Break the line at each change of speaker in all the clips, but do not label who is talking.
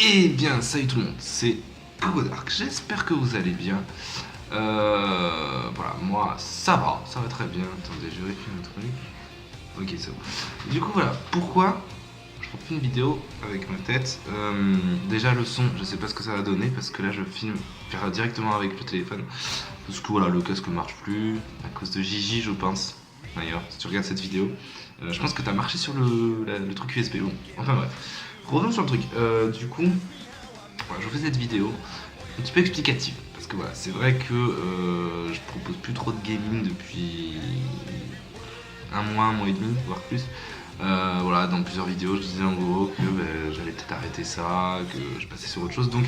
Eh bien, salut tout le monde, c'est Dark. J'espère que vous allez bien. Voilà, moi ça va très bien. Attendez, je vérifie un truc. Ok, c'est bon. Du coup, voilà, pourquoi je refais une vidéo avec ma tête. Déjà, le son, je sais pas ce que ça va donner parce que là, je filme directement avec le téléphone. Parce que voilà, le casque marche plus à cause de Gigi, je pense. D'ailleurs, si tu regardes cette vidéo, je pense que t'as marché sur le truc USB. Bon, enfin bref. Revenons sur le truc. Du coup, voilà, je vous fais cette vidéo un petit peu explicative. Parce que voilà, c'est vrai que je propose plus trop de gaming depuis un mois et demi, voire plus. Voilà, dans plusieurs vidéos, je disais en gros que j'allais peut-être arrêter ça, que je passais sur autre chose. Donc,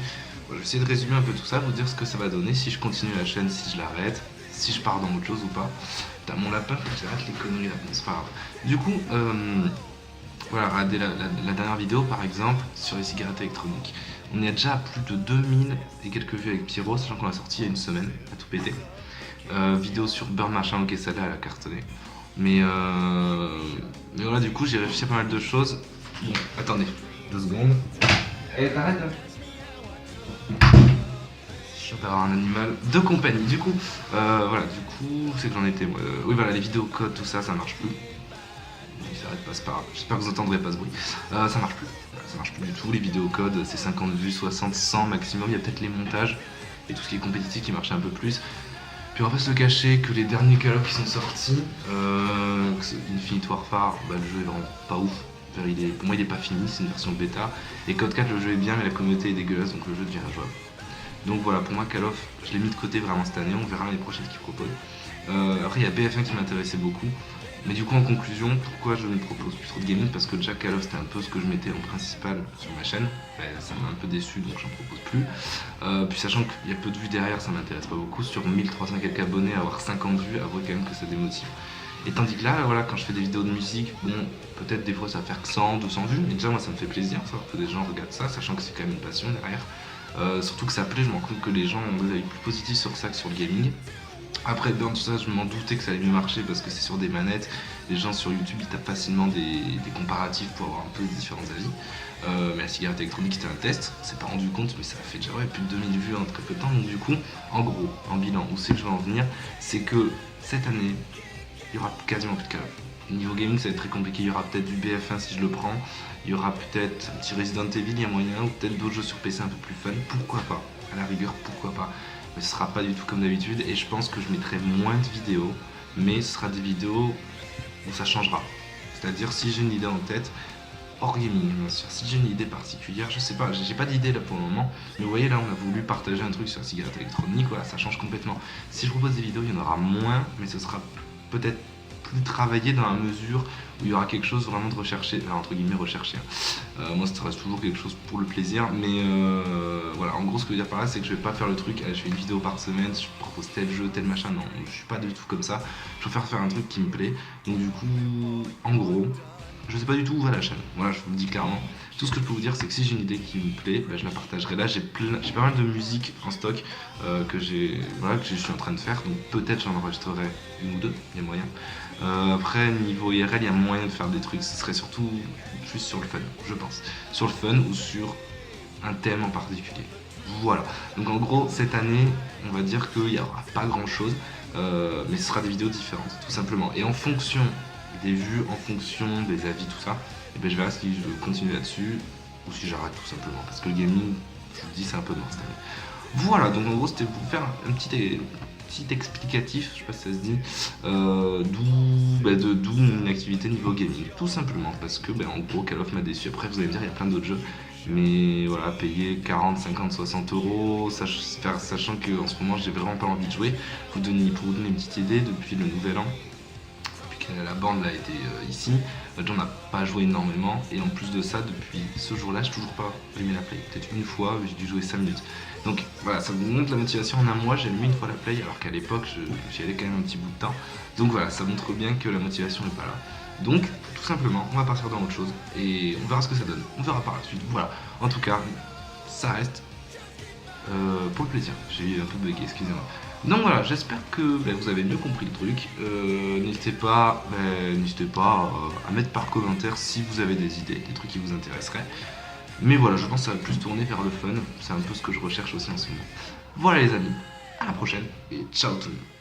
voilà, je vais essayer de résumer un peu tout ça, vous dire ce que ça va donner, si je continue la chaîne, si je l'arrête, si je pars dans autre chose ou pas. Putain, mon lapin, faut que j'arrête les conneries là, bon, c'est pas grave. Du coup, voilà, regardez la dernière vidéo par exemple sur les cigarettes électroniques. On est déjà à plus de 2000 et quelques vues avec Pierrot, sachant qu'on l'a sorti il y a une semaine, à tout péter. Vidéo sur Burn machin, ok, celle-là elle a cartonné. Mais voilà, du coup j'ai réfléchi à pas mal de choses. Bon, attendez, 2 secondes. Eh, t'arrêtes là. C'est chiant d'avoir un animal de compagnie. Du coup, voilà, du coup, c'est que j'en étais. Oui, voilà, les vidéos code, tout ça, ça marche plus. Il s'arrête pas, c'est pas grave. J'espère que vous entendrez pas ce bruit. Ça marche plus. Voilà, ça marche plus du tout. Les vidéos code, c'est 50 vues, 60, 100 maximum. Il y a peut-être les montages et tout ce qui est compétitif qui marchait un peu plus. Puis on va pas se le cacher que les derniers Call of qui sont sortis, Infinite Warfare, bah, le jeu est vraiment pas ouf. Pour moi il est pas fini, c'est une version bêta. Et Code 4 le jeu est bien mais la communauté est dégueulasse donc le jeu devient injouable. Donc voilà, pour moi Call of, je l'ai mis de côté vraiment cette année, on verra l'année prochaine ce qu'ils proposent. Après il y a BF1 qui m'intéressait beaucoup. Mais du coup en conclusion, pourquoi je ne propose plus trop de gaming? Parce que déjà Call of c'était un peu ce que je mettais en principal sur ma chaîne. Ça m'a un peu déçu donc j'en propose plus. Puis sachant qu'il y a peu de vues derrière, ça m'intéresse pas beaucoup. Sur 1300 quelques abonnés, avoir 50 vues, avouez quand même que ça démotive. Et tandis que là, voilà, quand je fais des vidéos de musique, bon, peut-être des fois ça va faire que 100, 200 vues, mais déjà moi ça me fait plaisir, savoir que des gens regardent ça, sachant que c'est quand même une passion derrière. Surtout que ça plaît, je me rends compte que les gens ont des avis plus positifs sur ça que sur le gaming. Après, dans tout ça, je m'en doutais que ça allait mieux marcher parce que c'est sur des manettes. Les gens sur YouTube, ils tapent facilement des comparatifs pour avoir un peu différents avis. Mais la cigarette électronique, c'était un test. On s'est pas rendu compte, mais ça a fait déjà plus de 2000 vues en très peu de temps. Donc du coup, en gros, en bilan, où c'est que je veux en venir, c'est que cette année, il y aura quasiment plus de Call of. Niveau gaming, ça va être très compliqué. Il y aura peut-être du BF1 si je le prends. Il y aura peut-être un petit Resident Evil, il y a moyen. Ou peut-être d'autres jeux sur PC un peu plus fun. Pourquoi pas? À la rigueur, pourquoi pas? Mais ce sera pas du tout comme d'habitude et je pense que je mettrai moins de vidéos, mais ce sera des vidéos où ça changera. C'est-à-dire si j'ai une idée en tête, hors gaming bien sûr, si j'ai une idée particulière, je sais pas, j'ai pas d'idée là pour le moment, mais vous voyez là on a voulu partager un truc sur la cigarette électronique, voilà, ça change complètement. Si je propose des vidéos, il y en aura moins, mais ce sera peut-être plus travaillé dans la mesure où il y aura quelque chose vraiment de recherché, entre guillemets recherché. Moi ça reste toujours quelque chose pour le plaisir, mais voilà, en gros ce que je veux dire par là c'est que je vais pas faire le truc, je fais une vidéo par semaine, je propose tel jeu, tel machin, non, je suis pas du tout comme ça, je préfère faire un truc qui me plaît, donc du coup, en gros, je sais pas du tout où va la chaîne, voilà, je vous le dis clairement. Tout ce que je peux vous dire, c'est que si j'ai une idée qui me plaît, bah, je la partagerai. Là, j'ai pas mal de musique en stock que je suis en train de faire, donc peut-être j'en enregistrerai une ou deux, il y a moyen. Après, niveau IRL, il y a moyen de faire des trucs. Ce serait surtout juste sur le fun, je pense. Sur le fun ou sur un thème en particulier. Voilà. Donc en gros, cette année, on va dire qu'il n'y aura pas grand-chose, mais ce sera des vidéos différentes, tout simplement. Et en fonction des vues, en fonction des avis, tout ça, et ben je verrai si je continue là-dessus ou si j'arrête tout simplement. Parce que le gaming, je vous le dis, c'est un peu mort cette année. Voilà, donc en gros, c'était pour faire un petit explicatif, je sais pas si ça se dit, d'où une activité niveau gaming, tout simplement, parce que en gros Call of m'a déçu. Après vous allez me dire il y a plein d'autres jeux, mais voilà, payer 40, 50, 60 euros, sachant que en ce moment j'ai vraiment pas envie de jouer. Pour vous donner une petite idée, depuis le nouvel an, depuis que la bande là était ici, j'en ai pas joué énormément, et en plus de ça, depuis ce jour là, j'ai toujours pas allumé la play, peut-être une fois, j'ai dû jouer 5 minutes. Donc voilà, ça vous montre la motivation. En un mois, j'ai allumé une fois la play, alors qu'à l'époque, j'y allais quand même un petit bout de temps. Donc voilà, ça montre bien que la motivation n'est pas là. Donc, tout simplement, on va partir dans autre chose, et on verra ce que ça donne. On verra par la suite. Voilà, en tout cas, ça reste pour le plaisir. J'ai un peu bugué, excusez-moi. Donc voilà, j'espère que vous avez mieux compris le truc. N'hésitez pas à mettre par commentaire si vous avez des idées, des trucs qui vous intéresseraient. Mais voilà, je pense que ça va plus tourner vers le fun. C'est un peu ce que je recherche aussi en ce moment. Voilà les amis, à la prochaine et ciao tout le monde.